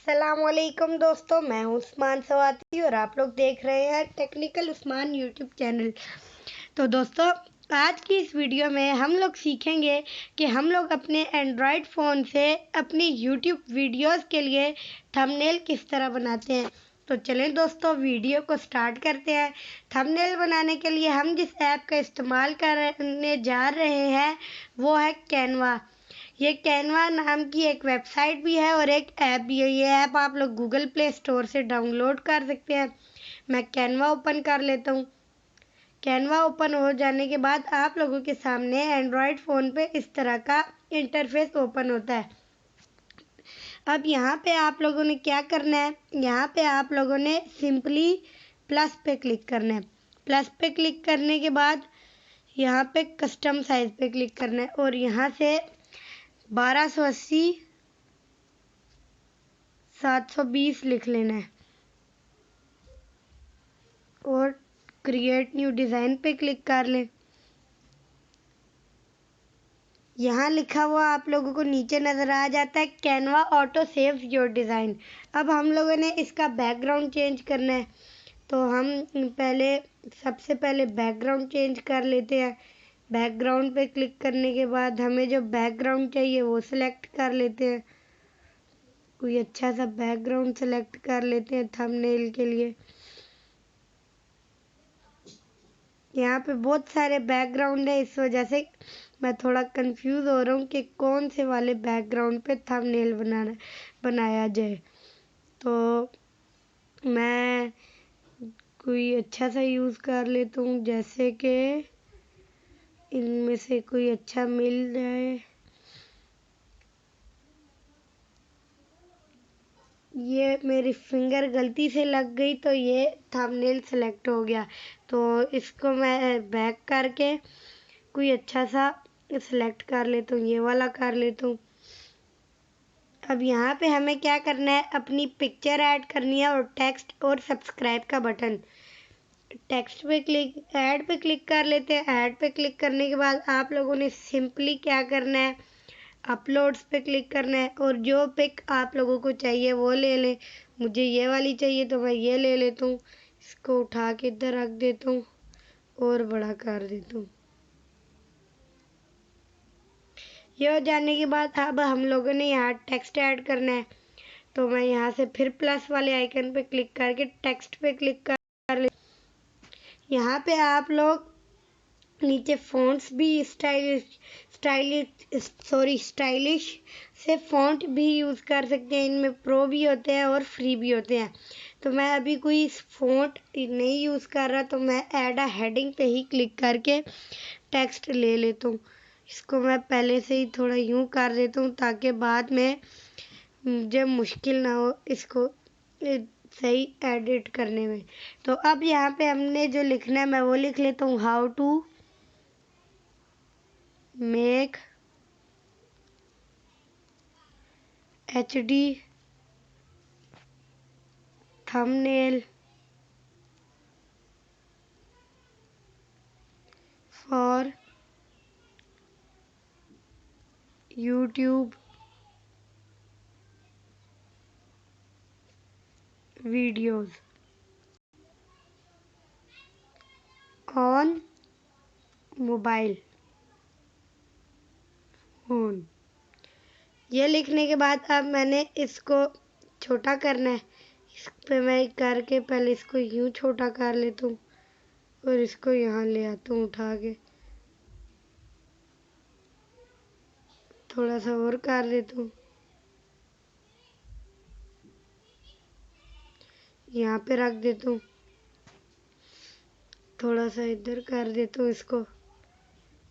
अस्सलामुअलैकुम दोस्तों, मैं हूं उस्मान सवाती और आप लोग देख रहे हैं टेक्निकल उस्मान यूट्यूब चैनल। तो दोस्तों, आज की इस वीडियो में हम लोग सीखेंगे कि हम लोग अपने एंड्रॉयड फ़ोन से अपनी यूट्यूब वीडियोस के लिए थंबनेल किस तरह बनाते हैं। तो चलें दोस्तों, वीडियो को स्टार्ट करते हैं। थंबनेल बनाने के लिए हम जिस ऐप का इस्तेमाल करने जा रहे हैं वो है कैनवा। ये कैनवा नाम की एक वेबसाइट भी है और एक ऐप भी है। ये ऐप आप लोग गूगल प्ले स्टोर से डाउनलोड कर सकते हैं। मैं कैनवा ओपन कर लेता हूँ। कैनवा ओपन हो जाने के बाद आप लोगों के सामने एंड्रॉयड फ़ोन पे इस तरह का इंटरफेस ओपन होता है। अब यहाँ पे आप लोगों ने क्या करना है, यहाँ पे आप लोगों ने सिंपली प्लस पे क्लिक करना है। प्लस पे क्लिक करने के बाद यहाँ पे कस्टम साइज़ पे क्लिक करना है और यहाँ से 1280 720 लिख लेना है और क्रिएट न्यू डिज़ाइन पे क्लिक कर लें। यहाँ लिखा हुआ आप लोगों को नीचे नज़र आ जाता है Canva auto saves your design. अब हम लोगों ने इसका बैकग्राउंड चेंज करना है, तो हम सबसे पहले बैकग्राउंड चेंज कर लेते हैं। बैकग्राउंड पे क्लिक करने के बाद हमें जो बैकग्राउंड चाहिए वो सिलेक्ट कर लेते हैं। कोई अच्छा सा बैकग्राउंड सेलेक्ट कर लेते हैं थंबनेल के लिए। यहाँ पे बहुत सारे बैकग्राउंड है, इस वजह से मैं थोड़ा कंफ्यूज हो रहा हूँ कि कौन से वाले बैकग्राउंड पे थंबनेल बनाया जाए। तो मैं कोई अच्छा सा यूज़ कर लेता हूँ, जैसे कि इनमें से कोई अच्छा मिल जाए। ये मेरी फिंगर गलती से लग गई तो ये थंबनेल सेलेक्ट हो गया। तो इसको मैं बैक करके कोई अच्छा सा सिलेक्ट कर लेता हूँ, ये वाला कर लेता हूँ। अब यहाँ पे हमें क्या करना है, अपनी पिक्चर ऐड करनी है और टेक्स्ट और सब्सक्राइब का बटन। टेक्स्ट पे ऐड पे क्लिक कर लेते हैं। ऐड पे क्लिक करने के बाद आप लोगों ने सिंपली क्या करना है, अपलोड्स पे क्लिक करना है और जो पिक आप लोगों को चाहिए वो ले लें। मुझे ये वाली चाहिए तो मैं ये ले लेता हूँ। इसको उठा के इधर रख देता हूँ और बड़ा कर देता हूँ। ये हो जाने के बाद अब हम लोगों ने यहाँ टेक्स्ट ऐड करना है, तो मैं यहाँ से फिर प्लस वाले आइकन पे क्लिक करके टेक्स्ट पे क्लिक कर ले। यहाँ पे आप लोग नीचे फ़ॉन्ट्स भी स्टाइलिश से फ़ॉन्ट भी यूज़ कर सकते हैं। इनमें प्रो भी होते हैं और फ्री भी होते हैं। तो मैं अभी कोई फ़ॉन्ट नहीं यूज़ कर रहा, तो मैं ऐड अ हेडिंग पे ही क्लिक करके टेक्स्ट ले लेता हूँ। इसको मैं पहले से ही थोड़ा यूँ कर देता हूँ ताकि बाद में मुझे मुश्किल ना हो इसको सही एडिट करने में। तो अब यहाँ पे हमने जो लिखना है मैं वो लिख लेता हूँ, how to make HD thumbnail for YouTube videos on mobile phone. ये लिखने के बाद अब मैंने इसको छोटा करना है। इस पे मैं करके पहले इसको यूँ छोटा कर लेता हूँ और इसको यहाँ ले आता हूँ उठा के, थोड़ा सा और कर लेता हूँ। यहाँ पे रख देता हूँ, थोड़ा सा इधर कर देता हूँ इसको,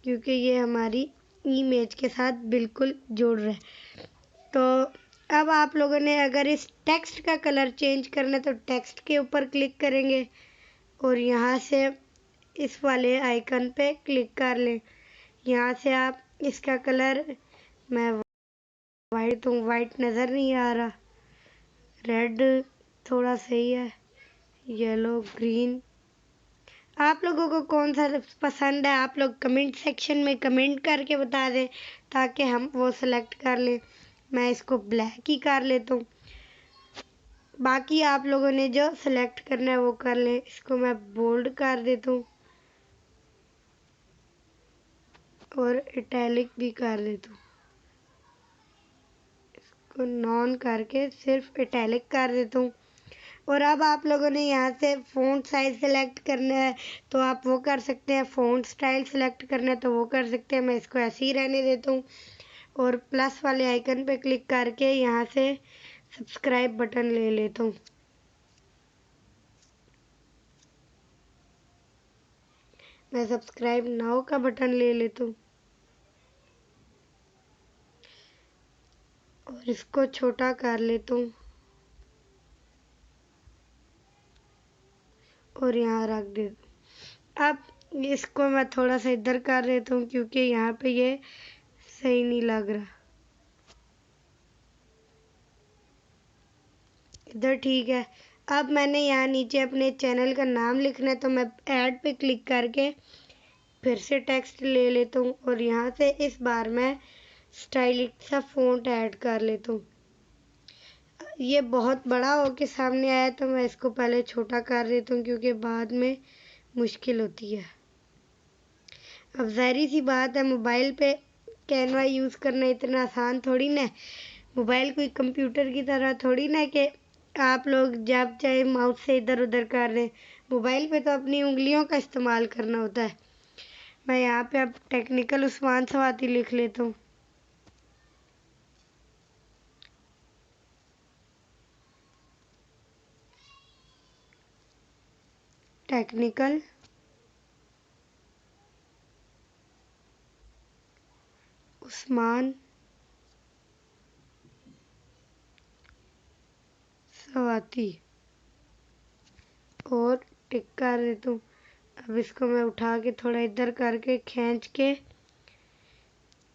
क्योंकि ये हमारी इमेज के साथ बिल्कुल जुड़ रहा है। तो अब आप लोगों ने अगर इस टेक्स्ट का कलर चेंज करना है तो टेक्स्ट के ऊपर क्लिक करेंगे और यहाँ से इस वाले आइकन पे क्लिक कर लें। यहाँ से आप इसका कलर, मैं वाइट नज़र नहीं आ रहा, रेड थोड़ा सही है, येलो ग्रीन। आप लोगों को कौन सा पसंद है आप लोग कमेंट सेक्शन में कमेंट करके बता दें ताकि हम वो सेलेक्ट कर लें। मैं इसको ब्लैक ही कर लेता हूँ। बाकी आप लोगों ने जो सेलेक्ट करना है वो कर लें। इसको मैं बोल्ड कर देता हूँ और इटैलिक भी कर देता हूँ। इसको नॉन करके सिर्फ इटैलिक कर देता हूँ। और अब आप लोगों ने यहाँ से फ़ॉन्ट साइज सेलेक्ट करना है तो आप वो कर सकते हैं। फ़ॉन्ट स्टाइल सेलेक्ट करना है तो वो कर सकते हैं। मैं इसको ऐसे ही रहने देता हूँ और प्लस वाले आइकन पे क्लिक करके यहाँ से सब्सक्राइब बटन ले लेता हूँ। मैं सब्सक्राइब नाउ का बटन ले लेता हूँ और इसको छोटा कर लेता हूँ और यहाँ रख देता हूँ। अब इसको मैं थोड़ा सा इधर कर देता हूँ क्योंकि यहाँ पे ये सही नहीं लग रहा। इधर ठीक है। अब मैंने यहाँ नीचे अपने चैनल का नाम लिखना है तो मैं ऐड पे क्लिक करके फिर से टेक्स्ट ले लेता हूँ और यहाँ से इस बार मैं स्टाइलिश सा फ़ॉन्ट ऐड कर लेता हूँ। ये बहुत बड़ा होके सामने आया तो मैं इसको पहले छोटा कर देता हूँ क्योंकि बाद में मुश्किल होती है। अब ज़ाहिर सी बात है, मोबाइल पे कैनवा यूज़ करना इतना आसान थोड़ी ना है। मोबाइल कोई कंप्यूटर की तरह थोड़ी ना कि आप लोग जब चाहे माउस से इधर उधर कर दें। मोबाइल पे तो अपनी उंगलियों का इस्तेमाल करना होता है। मैं यहाँ पे अब टेक्निकल उस्मान सवाती लिख लेता हूँ। टेक्निकल उस्मान सवाती और टिक कर देता हूँ। अब इसको मैं उठा के थोड़ा इधर करके खींच के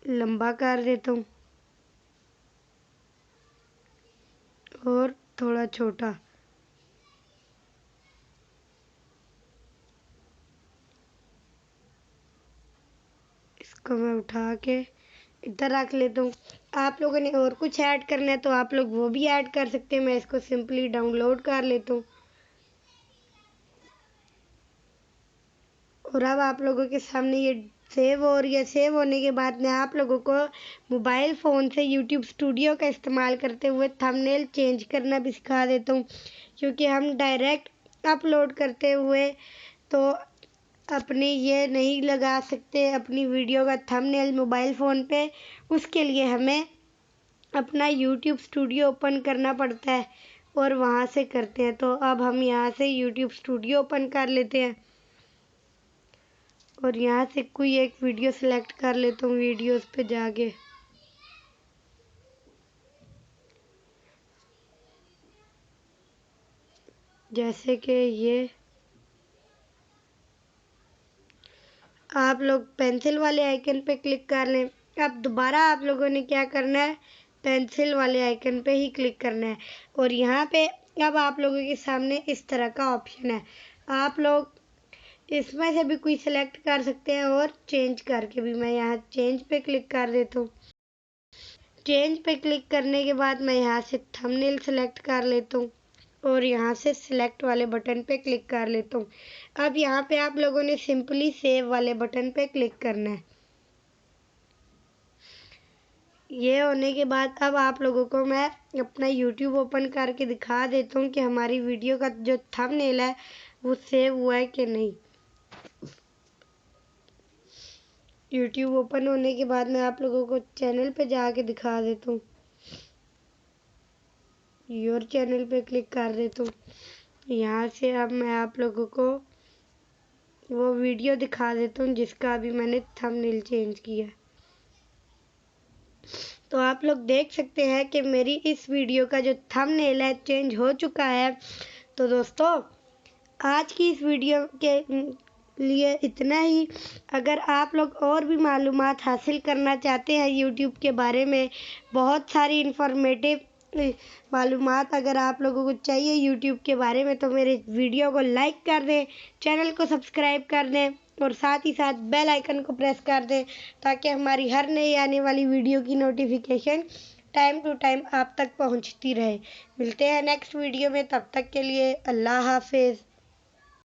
लंबा कर देता हूँ और थोड़ा छोटा। इसको मैं उठा के इधर रख लेता हूँ। आप लोगों ने और कुछ ऐड करना है तो आप लोग वो भी ऐड कर सकते हैं। मैं इसको सिंपली डाउनलोड कर लेता हूँ और अब आप लोगों के सामने ये सेव हो रही है। सेव होने के बाद मैं आप लोगों को मोबाइल फ़ोन से यूट्यूब स्टूडियो का इस्तेमाल करते हुए थंबनेल चेंज करना भी सिखा देता हूँ क्योंकि हम डायरेक्ट अपलोड करते हुए तो अपने ये नहीं लगा सकते अपनी वीडियो का थंबनेल मोबाइल फ़ोन पे। उसके लिए हमें अपना यूट्यूब स्टूडियो ओपन करना पड़ता है और वहाँ से करते हैं। तो अब हम यहाँ से यूट्यूब स्टूडियो ओपन कर लेते हैं और यहाँ से कोई एक वीडियो सेलेक्ट कर लेता हूँ। वीडियोस पे जाके जैसे कि ये आप लोग पेंसिल वाले आइकन पे क्लिक कर लें। अब दोबारा आप लोगों ने क्या करना है, पेंसिल वाले आइकन पे ही क्लिक करना है और यहाँ पे अब आप लोगों के सामने इस तरह का ऑप्शन है। आप लोग इसमें से भी कोई सिलेक्ट कर सकते हैं और चेंज करके भी। मैं यहाँ चेंज पे क्लिक कर देता हूँ। चेंज पे क्लिक करने के बाद मैं यहाँ से थंबनेल सेलेक्ट कर लेता हूँ और यहाँ से सिलेक्ट वाले बटन पे क्लिक कर लेता हूँ। अब यहाँ पे आप लोगों ने सिंपली सेव वाले बटन पे क्लिक करना है। ये होने के बाद अब आप लोगों को मैं अपना यूट्यूब ओपन करके दिखा देता हूँ कि हमारी वीडियो का जो थंबनेल है वो सेव हुआ है कि नहीं। यूट्यूब ओपन होने के बाद मैं आप लोगों को चैनल पे जाके दिखा देता हूँ। योर चैनल पे क्लिक कर देता हूँ। यहाँ से अब मैं आप लोगों को वो वीडियो दिखा देता हूँ जिसका अभी मैंने थंबनेल चेंज किया। तो आप लोग देख सकते हैं कि मेरी इस वीडियो का जो थंबनेल है चेंज हो चुका है। तो दोस्तों आज की इस वीडियो के लिए इतना ही। अगर आप लोग और भी मालूमात हासिल करना चाहते हैं यूट्यूब के बारे में, बहुत सारी इन्फॉर्मेटिव मालूमात अगर आप लोगों को चाहिए यूट्यूब के बारे में, तो मेरे वीडियो को लाइक कर दें, चैनल को सब्सक्राइब कर दें और साथ ही साथ बेल आइकन को प्रेस कर दें ताकि हमारी हर नई आने वाली वीडियो की नोटिफिकेशन टाइम टू टाइम आप तक पहुंचती रहे। मिलते हैं नेक्स्ट वीडियो में, तब तक के लिए अल्लाह हाफिज़।